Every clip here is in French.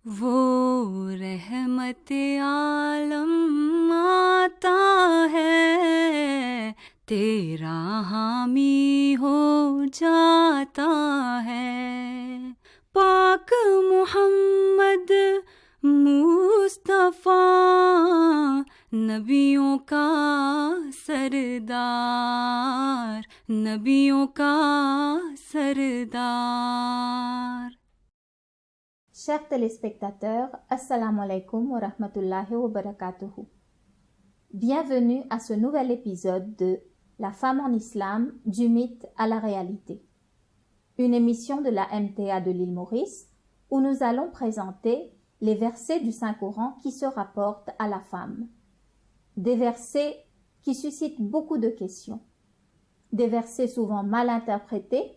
वो रहमत आलम आता है, तेरा हामी हो जाता है। पाक मोहम्मद मुस्तफा, नबियों का सरदार, नबियों का सरदार। Chers téléspectateurs, Assalamu alaikum wa rahmatullahi wa barakatuhu. Bienvenue à ce nouvel épisode de La femme en islam, du mythe à la réalité. Une émission de la MTA de l'île Maurice où nous allons présenter les versets du Saint-Coran qui se rapportent à la femme. Des versets qui suscitent beaucoup de questions. Des versets souvent mal interprétés,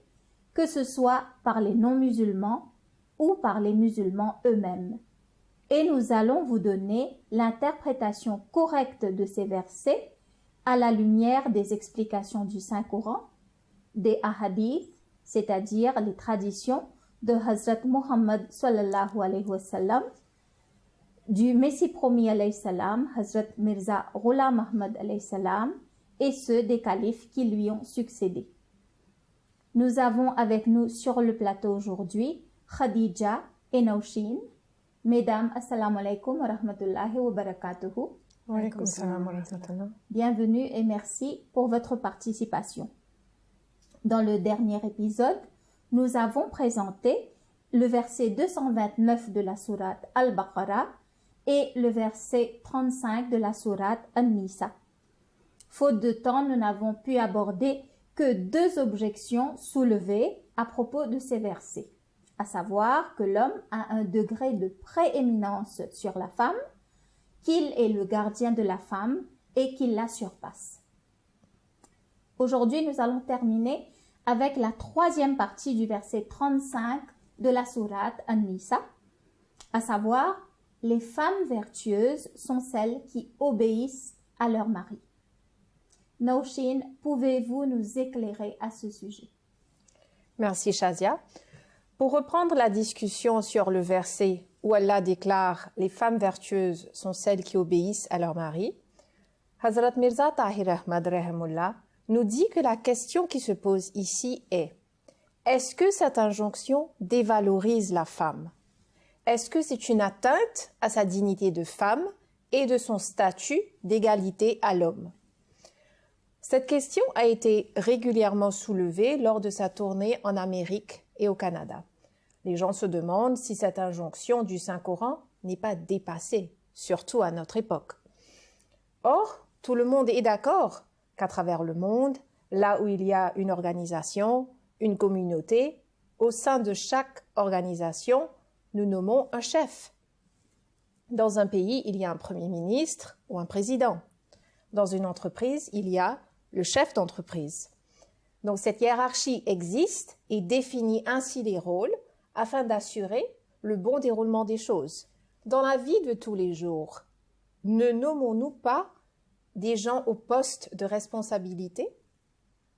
que ce soit par les non-musulmans ou par les musulmans eux-mêmes. Et nous allons vous donner l'interprétation correcte de ces versets à la lumière des explications du Saint-Coran, des hadiths, c'est-à-dire les traditions de Hazrat Muhammad sallallahu alayhi wa sallam, du Messie promis alayhi salam, Hazrat Mirza Ghulam Ahmad alayhi salam, et ceux des califes qui lui ont succédé. Nous avons avec nous sur le plateau aujourd'hui Khadija et Naushin. Mesdames, assalamu alaikum wa rahmatullahi wa barakatuhu. Wa alaykoum salam wa rahmatullah. Bienvenue et merci pour votre participation. Dans le dernier épisode, nous avons présenté le verset 229 de la sourate Al-Baqarah et le verset 35 de la sourate An-Nisa. Faute de temps, nous n'avons pu aborder que deux objections soulevées à propos de ces versets, à savoir que l'homme a un degré de prééminence sur la femme, qu'il est le gardien de la femme et qu'il la surpasse. Aujourd'hui, nous allons terminer avec la troisième partie du verset 35 de la sourate An-Nisa, à savoir les femmes vertueuses sont celles qui obéissent à leur mari. Naushin, pouvez-vous nous éclairer à ce sujet? Merci Shazia. Pour reprendre la discussion sur le verset où Allah déclare « Les femmes vertueuses sont celles qui obéissent à leur mari », Hazrat Mirza Tahir Ahmad Rahimullah nous dit que la question qui se pose ici est « Est-ce que cette injonction dévalorise la femme? Est-ce que c'est une atteinte à sa dignité de femme et de son statut d'égalité à l'homme ?» Cette question a été régulièrement soulevée lors de sa tournée en Amérique et au Canada. Les gens se demandent si cette injonction du Saint-Coran n'est pas dépassée, surtout à notre époque. Or, tout le monde est d'accord qu'à travers le monde, là où il y a une organisation, une communauté, au sein de chaque organisation, nous nommons un chef. Dans un pays, il y a un premier ministre ou un président. Dans une entreprise, il y a le chef d'entreprise. Donc cette hiérarchie existe et définit ainsi les rôles afin d'assurer le bon déroulement des choses. Dans la vie de tous les jours, ne nommons-nous pas des gens au poste de responsabilité?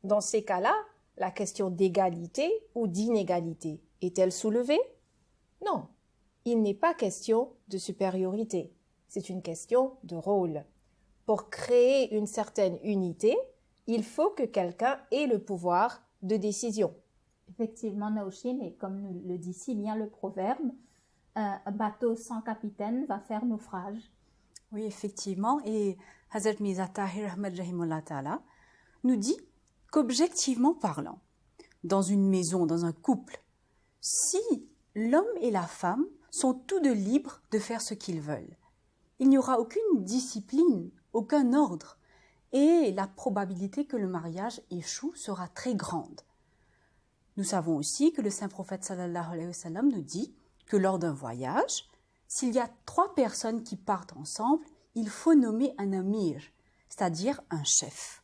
Dans ces cas-là, la question d'égalité ou d'inégalité est-elle soulevée? Non, il n'est pas question de supériorité, c'est une question de rôle. Pour créer une certaine unité, il faut que quelqu'un ait le pouvoir de décision. Effectivement, Naushin, et comme nous le dit si bien le proverbe, un bateau sans capitaine va faire naufrage. Oui, effectivement, et Hazrat Mirza Tahir Ahmad Rahimullah Ta'ala nous dit qu'objectivement parlant, dans une maison, dans un couple, si l'homme et la femme sont tous deux libres de faire ce qu'ils veulent, il n'y aura aucune discipline, aucun ordre, et la probabilité que le mariage échoue sera très grande. Nous savons aussi que le saint prophète sallallahu alayhi wa sallam nous dit que lors d'un voyage, s'il y a 3 personnes qui partent ensemble, il faut nommer un amir, c'est-à-dire un chef.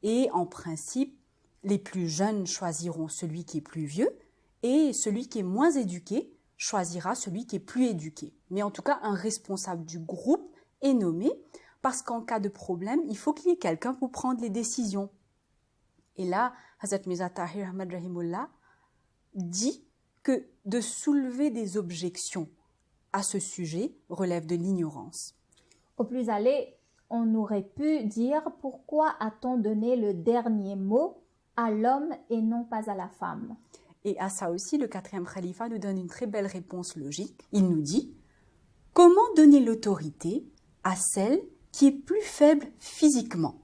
Et en principe, les plus jeunes choisiront celui qui est plus vieux et celui qui est moins éduqué choisira celui qui est plus éduqué. Mais en tout cas, un responsable du groupe est nommé parce qu'en cas de problème, il faut qu'il y ait quelqu'un pour prendre les décisions. Et là, Hazrat Mirza Tahir Ahmad Rahimullah dit que de soulever des objections à ce sujet relève de l'ignorance. Au plus aller, on aurait pu dire pourquoi a-t-on donné le dernier mot à l'homme et non pas à la femme? Et à ça aussi, le 4e khalifa nous donne une très belle réponse logique. Il nous dit « Comment donner l'autorité à celle qui est plus faible physiquement,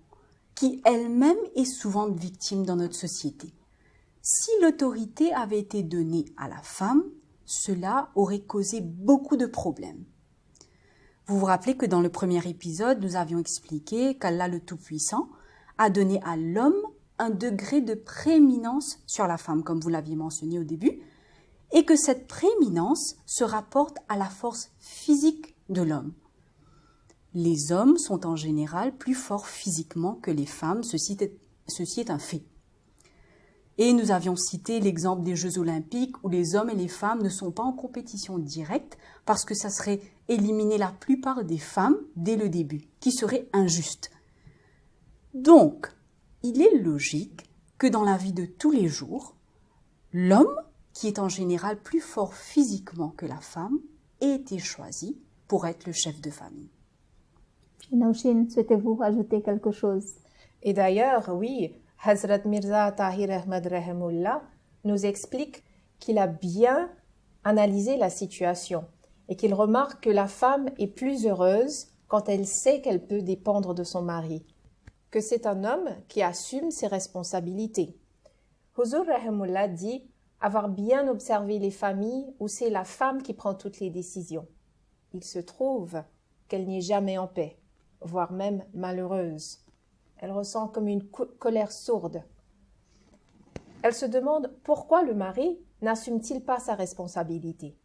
qui elle-même est souvent victime dans notre société? Si l'autorité avait été donnée à la femme, cela aurait causé beaucoup de problèmes. » Vous vous rappelez que dans le premier épisode, nous avions expliqué qu'Allah le Tout-Puissant a donné à l'homme un degré de prééminence sur la femme, comme vous l'aviez mentionné au début, et que cette prééminence se rapporte à la force physique de l'homme. Les hommes sont en général plus forts physiquement que les femmes, ceci est un fait. Et nous avions cité l'exemple des Jeux Olympiques où les hommes et les femmes ne sont pas en compétition directe parce que ça serait éliminer la plupart des femmes dès le début, qui serait injuste. Donc, il est logique que dans la vie de tous les jours, l'homme, qui est en général plus fort physiquement que la femme, ait été choisi pour être le chef de famille. Naouchine, souhaitez-vous ajouter quelque chose? Et d'ailleurs, oui, Hazrat Mirza Tahir Ahmad Rahimullah nous explique qu'il a bien analysé la situation et qu'il remarque que la femme est plus heureuse quand elle sait qu'elle peut dépendre de son mari, que c'est un homme qui assume ses responsabilités. Huzur Rahimullah dit avoir bien observé les familles où c'est la femme qui prend toutes les décisions. Il se trouve qu'elle n'est jamais en paix, voire même malheureuse. Elle ressent comme une colère sourde. Elle se demande pourquoi le mari n'assume-t-il pas sa responsabilité.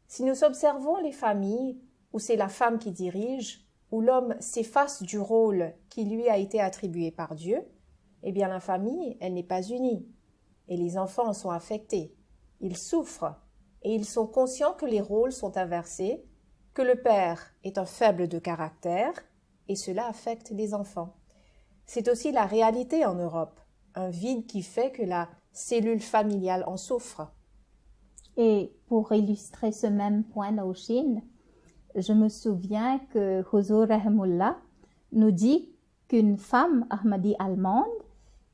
Si nous observons les familles où c'est la femme qui dirige, où l'homme s'efface du rôle qui lui a été attribué par Dieu, eh bien la famille, elle n'est pas unie. Et les enfants sont affectés. Ils souffrent et ils sont conscients que les rôles sont inversés, que le père est un faible de caractère et cela affecte les enfants. C'est aussi la réalité en Europe, un vide qui fait que la cellule familiale en souffre. Et pour illustrer ce même point, Naouchine, je me souviens que Huzur Rahimullah nous dit qu'une femme ahmadi allemande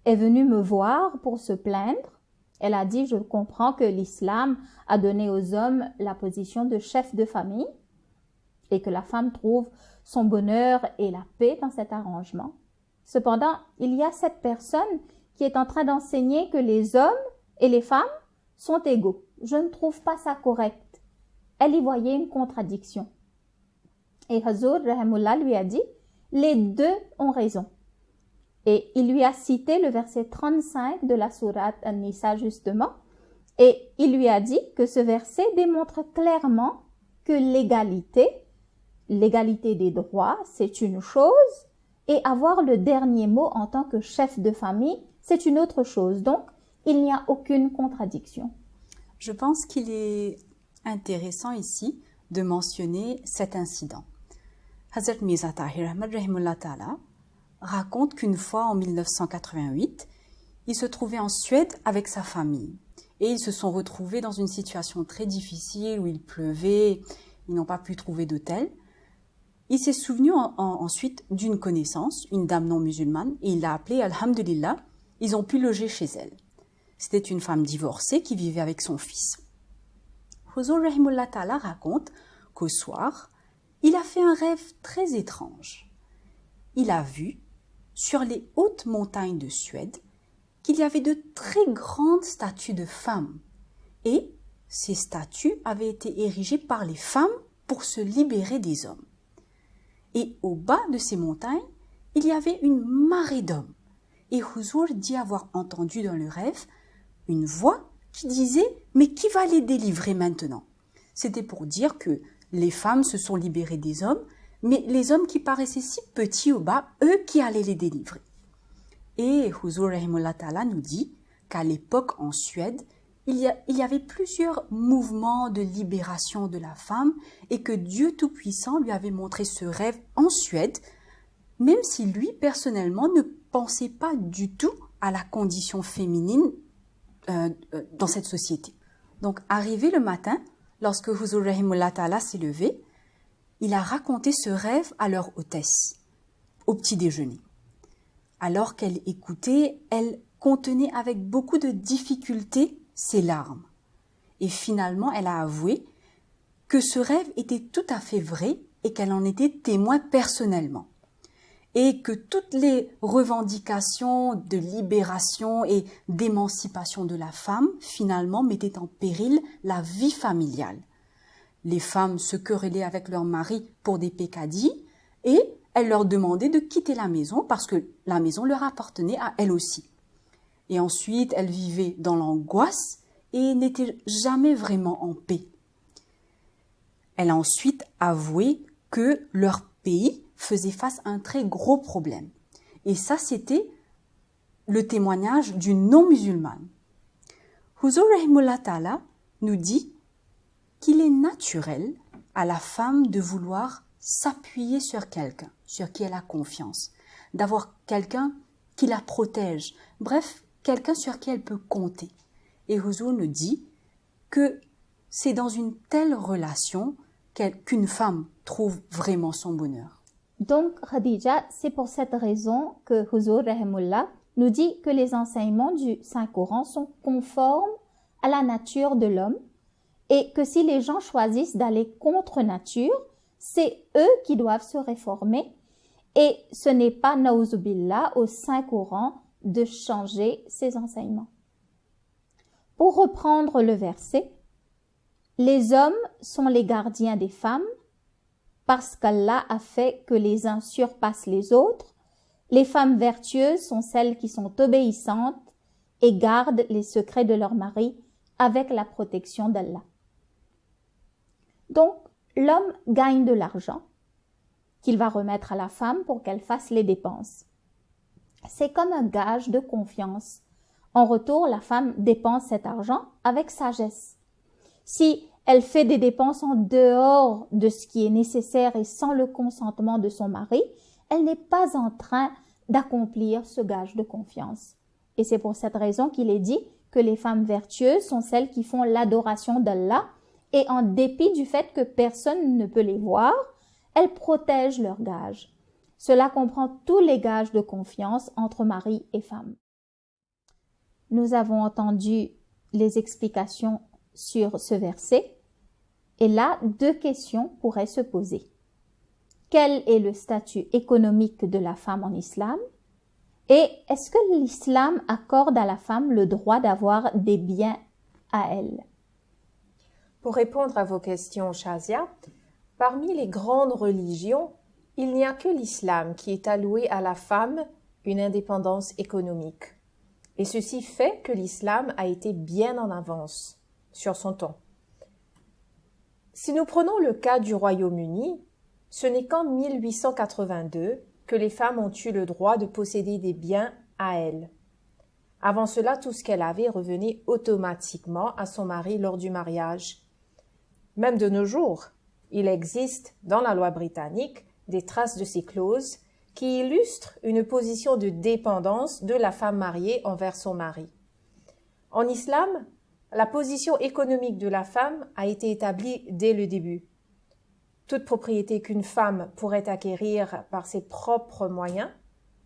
est venue me voir pour se plaindre. Elle a dit « Je comprends que l'islam a donné aux hommes la position de chef de famille et que la femme trouve son bonheur et la paix dans cet arrangement. Cependant, il y a cette personne qui est en train d'enseigner que les hommes et les femmes sont égaux. Je ne trouve pas ça correct. » Elle y voyait une contradiction. Et Huzur Rahimullah lui a dit « Les deux ont raison. » Et il lui a cité le verset 35 de la sourate An-Nisa justement. Et il lui a dit que ce verset démontre clairement que l'égalité des droits, c'est une chose, et avoir le dernier mot en tant que chef de famille, c'est une autre chose. Donc, il n'y a aucune contradiction. Je pense qu'il est intéressant ici de mentionner cet incident. Hazrat Mirza Tahir Ahmad Rahimullah Ta'ala raconte qu'une fois en 1988, il se trouvait en Suède avec sa famille et ils se sont retrouvés dans une situation très difficile où il pleuvait, ils n'ont pas pu trouver d'hôtel. Il s'est souvenu ensuite d'une connaissance, une dame non musulmane, et il l'a appelée, alhamdulillah, ils ont pu loger chez elle. C'était une femme divorcée qui vivait avec son fils. Huzur Rahimullah Ta'ala raconte qu'au soir, il a fait un rêve très étrange. Il a vu, sur les hautes montagnes de Suède, qu'il y avait de très grandes statues de femmes. Et ces statues avaient été érigées par les femmes pour se libérer des hommes. Et au bas de ces montagnes, il y avait une marée d'hommes. Et Huzur dit avoir entendu dans le rêve une voix qui disait « Mais qui va les délivrer maintenant ?» C'était pour dire que les femmes se sont libérées des hommes, mais les hommes qui paraissaient si petits au bas, eux qui allaient les délivrer. Et Huzur Rahimullah Ta'ala nous dit qu'à l'époque en Suède, il y avait plusieurs mouvements de libération de la femme et que Dieu Tout-Puissant lui avait montré ce rêve en Suède, même si lui, personnellement, ne pensait pas du tout à la condition féminine dans cette société. Donc, arrivé le matin, lorsque Huzur Rahimullah Ta'ala s'est levé, il a raconté ce rêve à leur hôtesse, au petit déjeuner. Alors qu'elle écoutait, elle contenait avec beaucoup de difficulté ses larmes. Et finalement, elle a avoué que ce rêve était tout à fait vrai et qu'elle en était témoin personnellement. Et que toutes les revendications de libération et d'émancipation de la femme, finalement, mettaient en péril la vie familiale. Les femmes se querellaient avec leur mari pour des peccadilles et elles leur demandaient de quitter la maison parce que la maison leur appartenait à elles aussi. Et ensuite, elles vivaient dans l'angoisse et n'étaient jamais vraiment en paix. Elle a ensuite avoué que leur pays faisait face à un très gros problème. Et ça, c'était le témoignage d'une non-musulmane. Huzur Rahimullah Ta'ala nous dit qu'il est naturel à la femme de vouloir s'appuyer sur quelqu'un, sur qui elle a confiance, d'avoir quelqu'un qui la protège, bref, quelqu'un sur qui elle peut compter. Et Huzur nous dit que c'est dans une telle relation qu'une femme trouve vraiment son bonheur. Donc, Khadija, c'est pour cette raison que Huzur Rahimullah nous dit que les enseignements du Saint-Coran sont conformes à la nature de l'homme et que si les gens choisissent d'aller contre nature, c'est eux qui doivent se réformer et ce n'est pas, naouzubillah, au Saint-Coran de changer ses enseignements. Pour reprendre le verset, les hommes sont les gardiens des femmes parce qu'Allah a fait que les uns surpassent les autres. Les femmes vertueuses sont celles qui sont obéissantes et gardent les secrets de leur mari avec la protection d'Allah. Donc, l'homme gagne de l'argent qu'il va remettre à la femme pour qu'elle fasse les dépenses. C'est comme un gage de confiance. En retour, la femme dépense cet argent avec sagesse. Si elle fait des dépenses en dehors de ce qui est nécessaire et sans le consentement de son mari, elle n'est pas en train d'accomplir ce gage de confiance. Et c'est pour cette raison qu'il est dit que les femmes vertueuses sont celles qui font l'adoration d'Allah et en dépit du fait que personne ne peut les voir, elles protègent leurs gages. Cela comprend tous les gages de confiance entre mari et femme. Nous avons entendu les explications sur ce verset et là, deux questions pourraient se poser. Quel est le statut économique de la femme en islam? Et est-ce que l'islam accorde à la femme le droit d'avoir des biens à elle? Pour répondre à vos questions, Shazia, parmi les grandes religions, il n'y a que l'islam qui est alloué à la femme une indépendance économique. Et ceci fait que l'islam a été bien en avance sur son temps. Si nous prenons le cas du Royaume-Uni, ce n'est qu'en 1882 que les femmes ont eu le droit de posséder des biens à elles. Avant cela, tout ce qu'elle avait revenait automatiquement à son mari lors du mariage. Même de nos jours, il existe dans la loi britannique des traces de ces clauses qui illustrent une position de dépendance de la femme mariée envers son mari. En islam, la position économique de la femme a été établie dès le début. Toute propriété qu'une femme pourrait acquérir par ses propres moyens,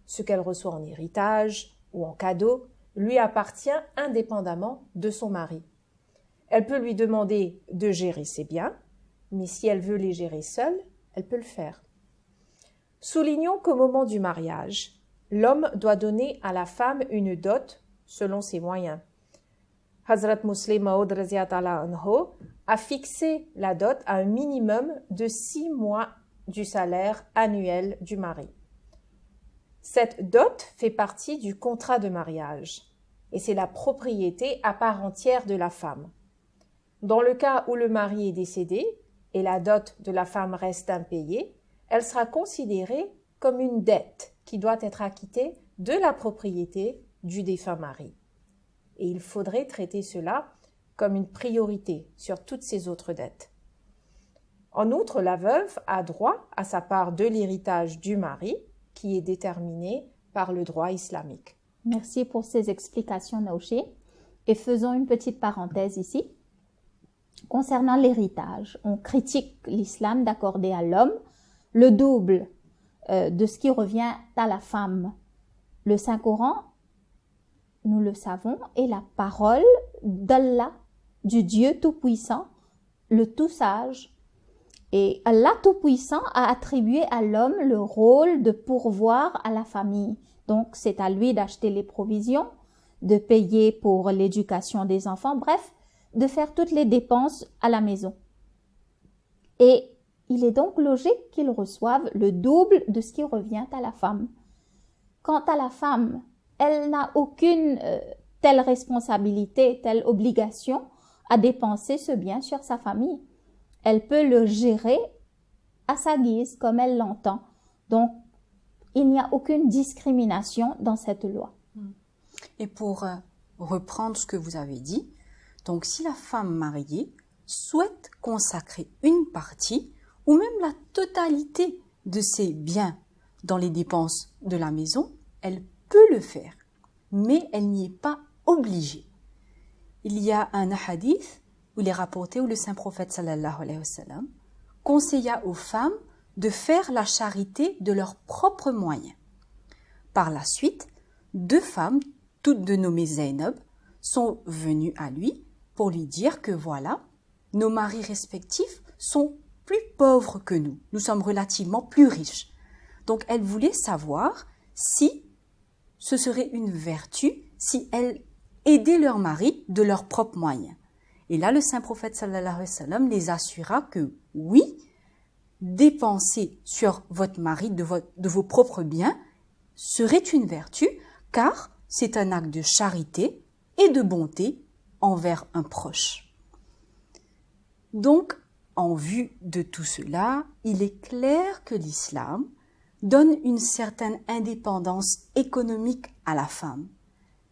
ce qu'elle reçoit en héritage ou en cadeau, lui appartient indépendamment de son mari. Elle peut lui demander de gérer ses biens, mais si elle veut les gérer seule, elle peut le faire. Soulignons qu'au moment du mariage, l'homme doit donner à la femme une dot selon ses moyens. Hazrat Muslim Maud Raziatala Anho a fixé la dot à un minimum de 6 mois du salaire annuel du mari. Cette dot fait partie du contrat de mariage et c'est la propriété à part entière de la femme. Dans le cas où le mari est décédé et la dot de la femme reste impayée, elle sera considérée comme une dette qui doit être acquittée de la propriété du défunt mari. Et il faudrait traiter cela comme une priorité sur toutes ces autres dettes. En outre, la veuve a droit à sa part de l'héritage du mari qui est déterminé par le droit islamique. Merci pour ces explications, Naouché. Et faisons une petite parenthèse ici. Concernant l'héritage, on critique l'islam d'accorder à l'homme le double de ce qui revient à la femme. Le Saint-Coran, nous le savons, est la parole d'Allah, du Dieu Tout-Puissant, le Tout-Sage. Et Allah Tout-Puissant a attribué à l'homme le rôle de pourvoir à la famille. Donc, c'est à lui d'acheter les provisions, de payer pour l'éducation des enfants, bref, de faire toutes les dépenses à la maison. Et il est donc logique qu'il reçoive le double de ce qui revient à la femme. Quant à la femme, elle n'a aucune telle responsabilité, telle obligation à dépenser ce bien sur sa famille. Elle peut le gérer à sa guise, comme elle l'entend. Donc, il n'y a aucune discrimination dans cette loi. Et pour reprendre ce que vous avez dit, donc si la femme mariée souhaite consacrer une partie ou même la totalité de ses biens dans les dépenses de la maison, elle peut le faire, mais elle n'y est pas obligée. Il y a un hadith où il est rapporté où le saint prophète sallallahu alayhi wa sallam conseilla aux femmes de faire la charité de leurs propres moyens. Par la suite, 2 femmes, toutes dénommées Zainab, sont venues à lui pour lui dire que voilà, nos maris respectifs sont plus pauvres que nous. Nous sommes relativement plus riches. Donc, elle voulait savoir si ce serait une vertu si elles aidaient leur mari de leurs propres moyens. Et là, le saint prophète sallallahu alayhi wa sallam les assura que oui, dépenser sur votre mari de vos propres biens serait une vertu, car c'est un acte de charité et de bonté envers un proche. Donc, en vue de tout cela, il est clair que l'islam donne une certaine indépendance économique à la femme.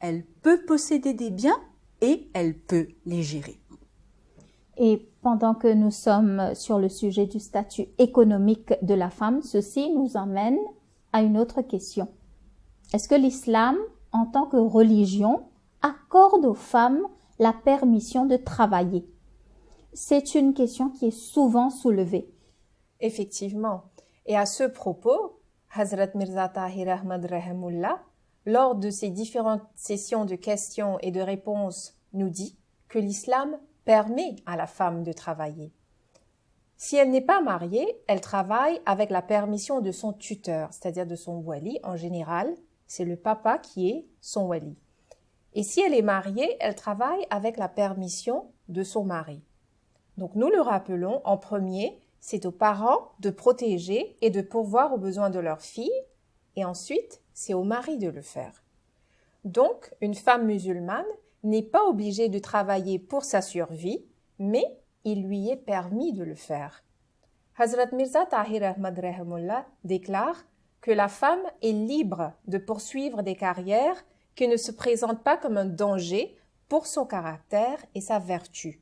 Elle peut posséder des biens et elle peut les gérer. Et pendant que nous sommes sur le sujet du statut économique de la femme, ceci nous emmène à une autre question. Est-ce que l'islam, en tant que religion, accorde aux femmes la permission de travailler? C'est une question qui est souvent soulevée. Effectivement. Et à ce propos, Hazrat Mirza Tahir Ahmad Rahimullah, lors de ses différentes sessions de questions et de réponses, nous dit que l'islam permet à la femme de travailler. Si elle n'est pas mariée, elle travaille avec la permission de son tuteur, c'est-à-dire de son wali. En général, c'est le papa qui est son wali. Et si elle est mariée, elle travaille avec la permission de son mari. Donc nous le rappelons, en premier, c'est aux parents de protéger et de pourvoir aux besoins de leur fille, et ensuite, c'est au mari de le faire. Donc, une femme musulmane n'est pas obligée de travailler pour sa survie, mais il lui est permis de le faire. Hazrat Mirza Tahir Ahmad Rahimullah déclare que la femme est libre de poursuivre des carrières qui ne se présentent pas comme un danger pour son caractère et sa vertu,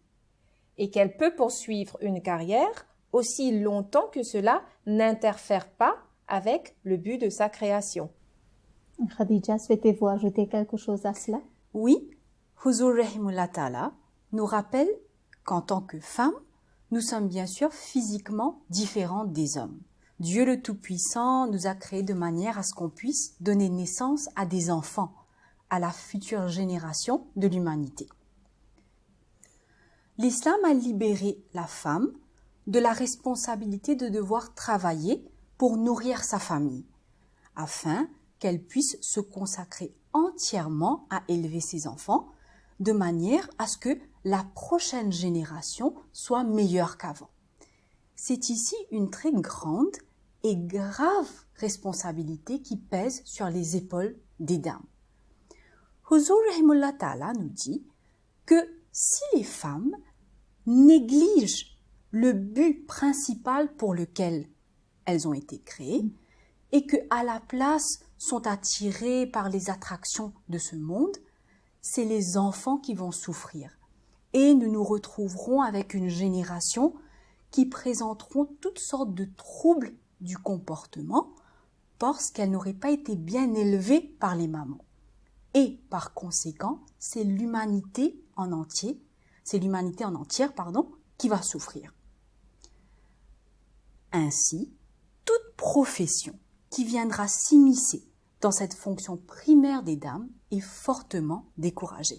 et qu'elle peut poursuivre une carrière aussi longtemps que cela n'interfère pas avec le but de sa création. Khadija, souhaitez-vous ajouter quelque chose à cela? Oui, Huzur Rahimullah Ta'ala nous rappelle qu'en tant que femmes, nous sommes bien sûr physiquement différentes des hommes. Dieu le Tout-Puissant nous a créés de manière à ce qu'on puisse donner naissance à des enfants, à la future génération de l'humanité. L'islam a libéré la femme de la responsabilité de devoir travailler pour nourrir sa famille, afin qu'elle puisse se consacrer entièrement à élever ses enfants, de manière à ce que la prochaine génération soit meilleure qu'avant. C'est ici une très grande et grave responsabilité qui pèse sur les épaules des dames. Huzur Rahimullah Ta'ala nous dit que si les femmes négligent le but principal pour lequel elles ont été créées et que à la place sont attirées par les attractions de ce monde, c'est les enfants qui vont souffrir. Et nous nous retrouverons avec une génération qui présenteront toutes sortes de troubles du comportement parce qu'elles n'auraient pas été bien élevées par les mamans. Et par conséquent, c'est l'humanité en entière, qui va souffrir. Ainsi, toute profession qui viendra s'immiscer dans cette fonction primaire des dames est fortement découragée.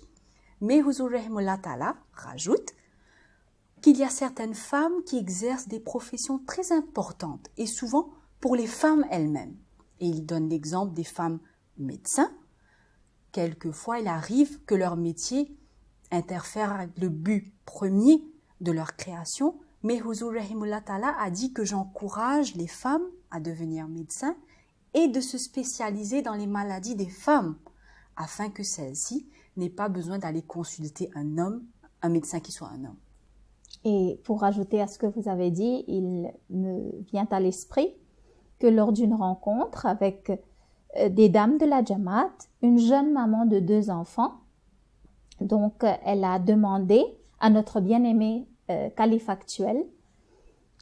Mais Huzur Rahimullah Ta'ala rajoute qu'il y a certaines femmes qui exercent des professions très importantes et souvent pour les femmes elles-mêmes. Et il donne l'exemple des femmes médecins. Quelquefois, il arrive que leur métier interfère avec le but premier de leur création, mais Huzur Rahimullah Ta'ala a dit que j'encourage les femmes à devenir médecins et de se spécialiser dans les maladies des femmes, afin que celles-ci n'aient pas besoin d'aller consulter un homme, un médecin qui soit un homme. Et pour ajouter à ce que vous avez dit, il me vient à l'esprit que lors d'une rencontre avec des dames de la Jamaat, une jeune maman de 2 enfants, donc elle a demandé à notre bien-aimé calife actuel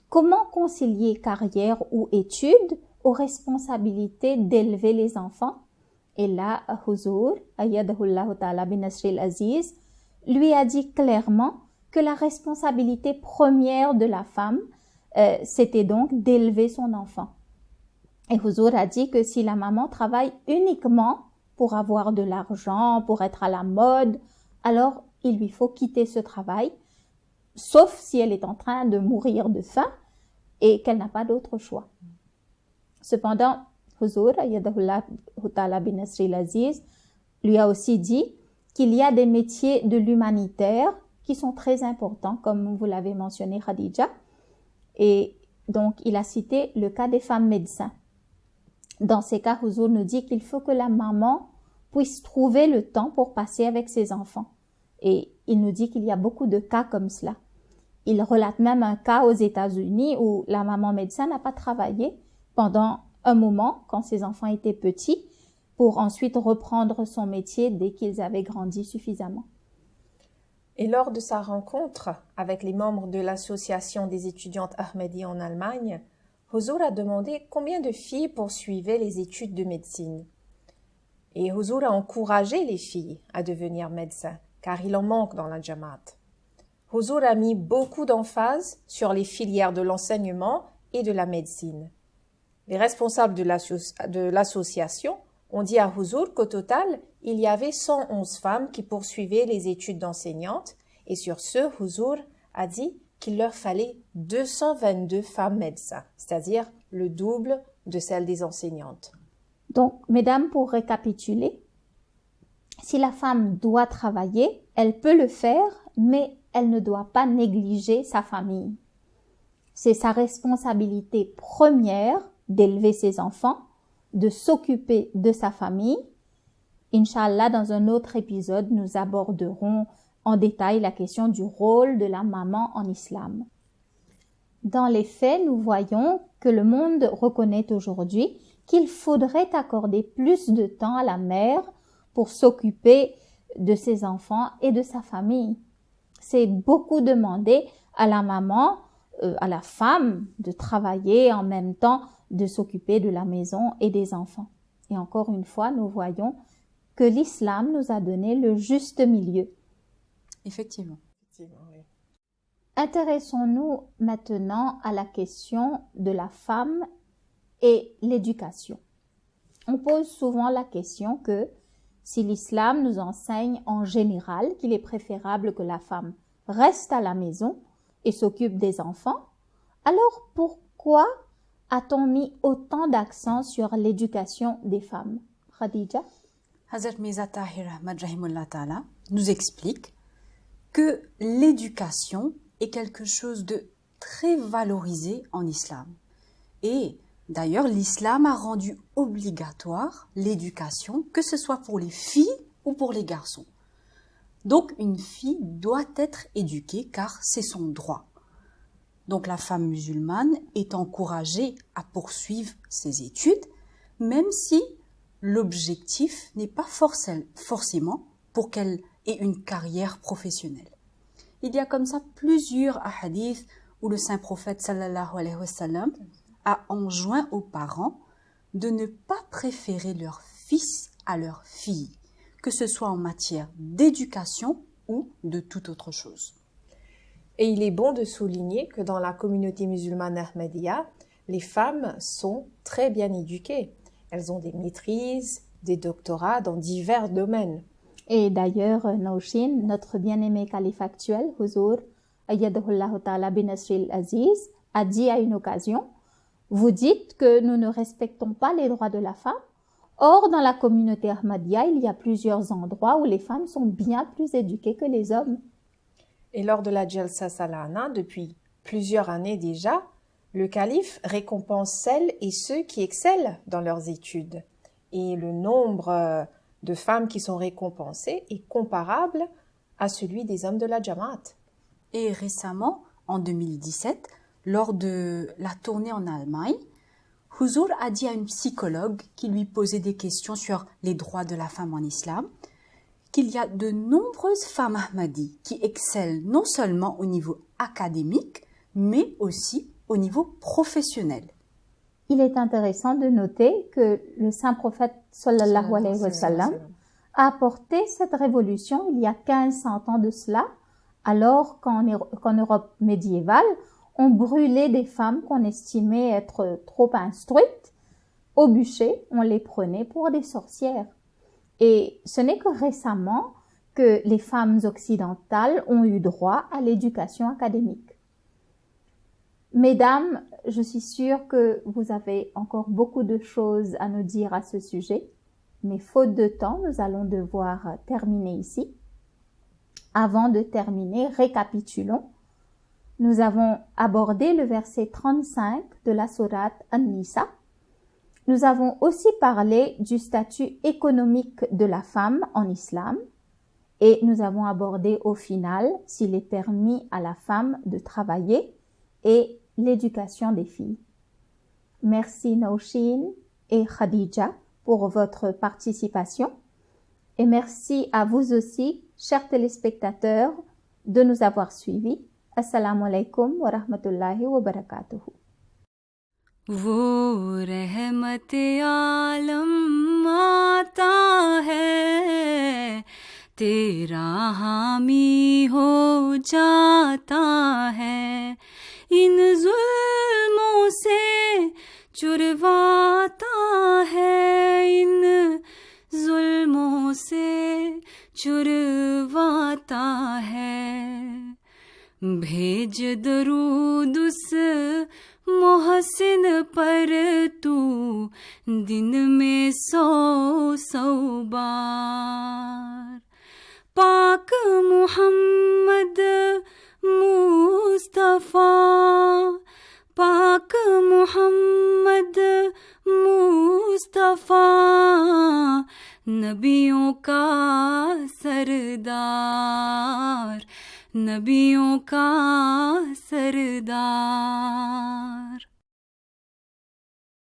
comment concilier carrière ou études aux responsabilités d'élever les enfants. Et là, Huzur, ayyadahullahu ta'ala bin Nasril Aziz, lui a dit clairement que la responsabilité première de la femme, c'était donc d'élever son enfant. Et Huzur a dit que si la maman travaille uniquement pour avoir de l'argent, pour être à la mode, alors il lui faut quitter ce travail, sauf si elle est en train de mourir de faim et qu'elle n'a pas d'autre choix. Cependant, Huzur, ayyadahullahu ta'ala bin Nasril Aziz, lui a aussi dit qu'il y a des métiers de l'humanitaire qui sont très importants, comme vous l'avez mentionné, Khadija. Et donc, il a cité le cas des femmes médecins. Dans ces cas, Huzur nous dit qu'il faut que la maman puisse trouver le temps pour passer avec ses enfants. Et il nous dit qu'il y a beaucoup de cas comme cela. Il relate même un cas aux États-Unis où la maman médecin n'a pas travaillé pendant un moment quand ses enfants étaient petits pour ensuite reprendre son métier dès qu'ils avaient grandi suffisamment. Et lors de sa rencontre avec les membres de l'association des étudiantes Ahmadi en Allemagne, Huzur a demandé combien de filles poursuivaient les études de médecine. Et Huzur a encouragé les filles à devenir médecins, car il en manque dans la Jamaat. Huzur a mis beaucoup d'emphase sur les filières de l'enseignement et de la médecine. Les responsables de l'association ont dit à Huzur qu'au total, il y avait 111 femmes qui poursuivaient les études d'enseignante, et sur ce, Huzur a dit qu'il leur fallait 222 femmes médecins, c'est-à-dire le double de celles des enseignantes. Donc, mesdames, pour récapituler, si la femme doit travailler, elle peut le faire, mais elle ne doit pas négliger sa famille. C'est sa responsabilité première d'élever ses enfants, de s'occuper de sa famille. Inch'Allah, dans un autre épisode, nous aborderons en détail la question du rôle de la maman en islam. Dans les faits, nous voyons que le monde reconnaît aujourd'hui qu'il faudrait accorder plus de temps à la mère pour s'occuper de ses enfants et de sa famille. C'est beaucoup demander à la maman, à la femme, de travailler en même temps de s'occuper de la maison et des enfants. Et encore une fois, nous voyons que l'islam nous a donné le juste milieu. Effectivement. Oui. Intéressons-nous maintenant à la question de la femme et l'éducation. On pose souvent la question que si l'islam nous enseigne en général qu'il est préférable que la femme reste à la maison et s'occupe des enfants, alors pourquoi a-t-on mis autant d'accent sur l'éducation des femmes? Khadija? Hazrat Mirza Tahir Ahmad Rahimullah Ta'ala nous explique que l'éducation est quelque chose de très valorisé en islam. Et d'ailleurs, l'islam a rendu obligatoire l'éducation, que ce soit pour les filles ou pour les garçons. Donc, une fille doit être éduquée car c'est son droit. Donc, la femme musulmane est encouragée à poursuivre ses études, même si l'objectif n'est pas forcément pour qu'elle ait une carrière professionnelle. Il y a comme ça plusieurs hadiths où le saint prophète sallallahu alayhi wa sallam a enjoint aux parents de ne pas préférer leur fils à leur fille, que ce soit en matière d'éducation ou de toute autre chose. Et il est bon de souligner que dans la communauté musulmane Ahmadiyya, les femmes sont très bien éduquées. Elles ont des maîtrises, des doctorats dans divers domaines. Et d'ailleurs, Naushin, notre bien-aimé calife actuel, Huzur Ayyadahullah Ta'ala bin Nasril Aziz, a dit à une occasion, vous dites que nous ne respectons pas les droits de la femme. Or, dans la communauté Ahmadiyya, il y a plusieurs endroits où les femmes sont bien plus éduquées que les hommes. Et lors de la Jalsa Salana, depuis plusieurs années déjà, le calife récompense celles et ceux qui excellent dans leurs études. Et le nombre de femmes qui sont récompensées est comparable à celui des hommes de la Jamaat. Et récemment, en 2017, lors de la tournée en Allemagne, Huzur a dit à une psychologue qui lui posait des questions sur les droits de la femme en islam qu'il y a de nombreuses femmes Ahmadis qui excellent non seulement au niveau académique, mais aussi au niveau professionnel. Il est intéressant de noter que le saint prophète sallallahu alayhi wa sallam a apporté cette révolution il y a 1500 ans de cela, alors qu'en Europe médiévale, on brûlait des femmes qu'on estimait être trop instruites. Au bûcher, on les prenait pour des sorcières. Et ce n'est que récemment que les femmes occidentales ont eu droit à l'éducation académique. Mesdames, je suis sûre que vous avez encore beaucoup de choses à nous dire à ce sujet, mais faute de temps, nous allons devoir terminer ici. Avant de terminer, récapitulons. Nous avons abordé le verset 35 de la sourate An-Nisa. Nous avons aussi parlé du statut économique de la femme en islam et nous avons abordé au final s'il est permis à la femme de travailler et l'éducation des filles. Merci Naushin et Khadija pour votre participation et merci à vous aussi, chers téléspectateurs, de nous avoir suivis. Assalamu alaikum wa rahmatullahi wa barakatuhu. वो रहमत आलम आता है तेरा हामी हो जाता है इन जुल्मों से छुड़वाता है इन जुल्मों से छुड़वाता है भेज दरूद उस मोहसिन पर तू दिन में 100 बार पाक मुहम्मद मुस्तफा पाक मुहम्मद मुस्तफा नबियों का सरदार नबियों का सरदार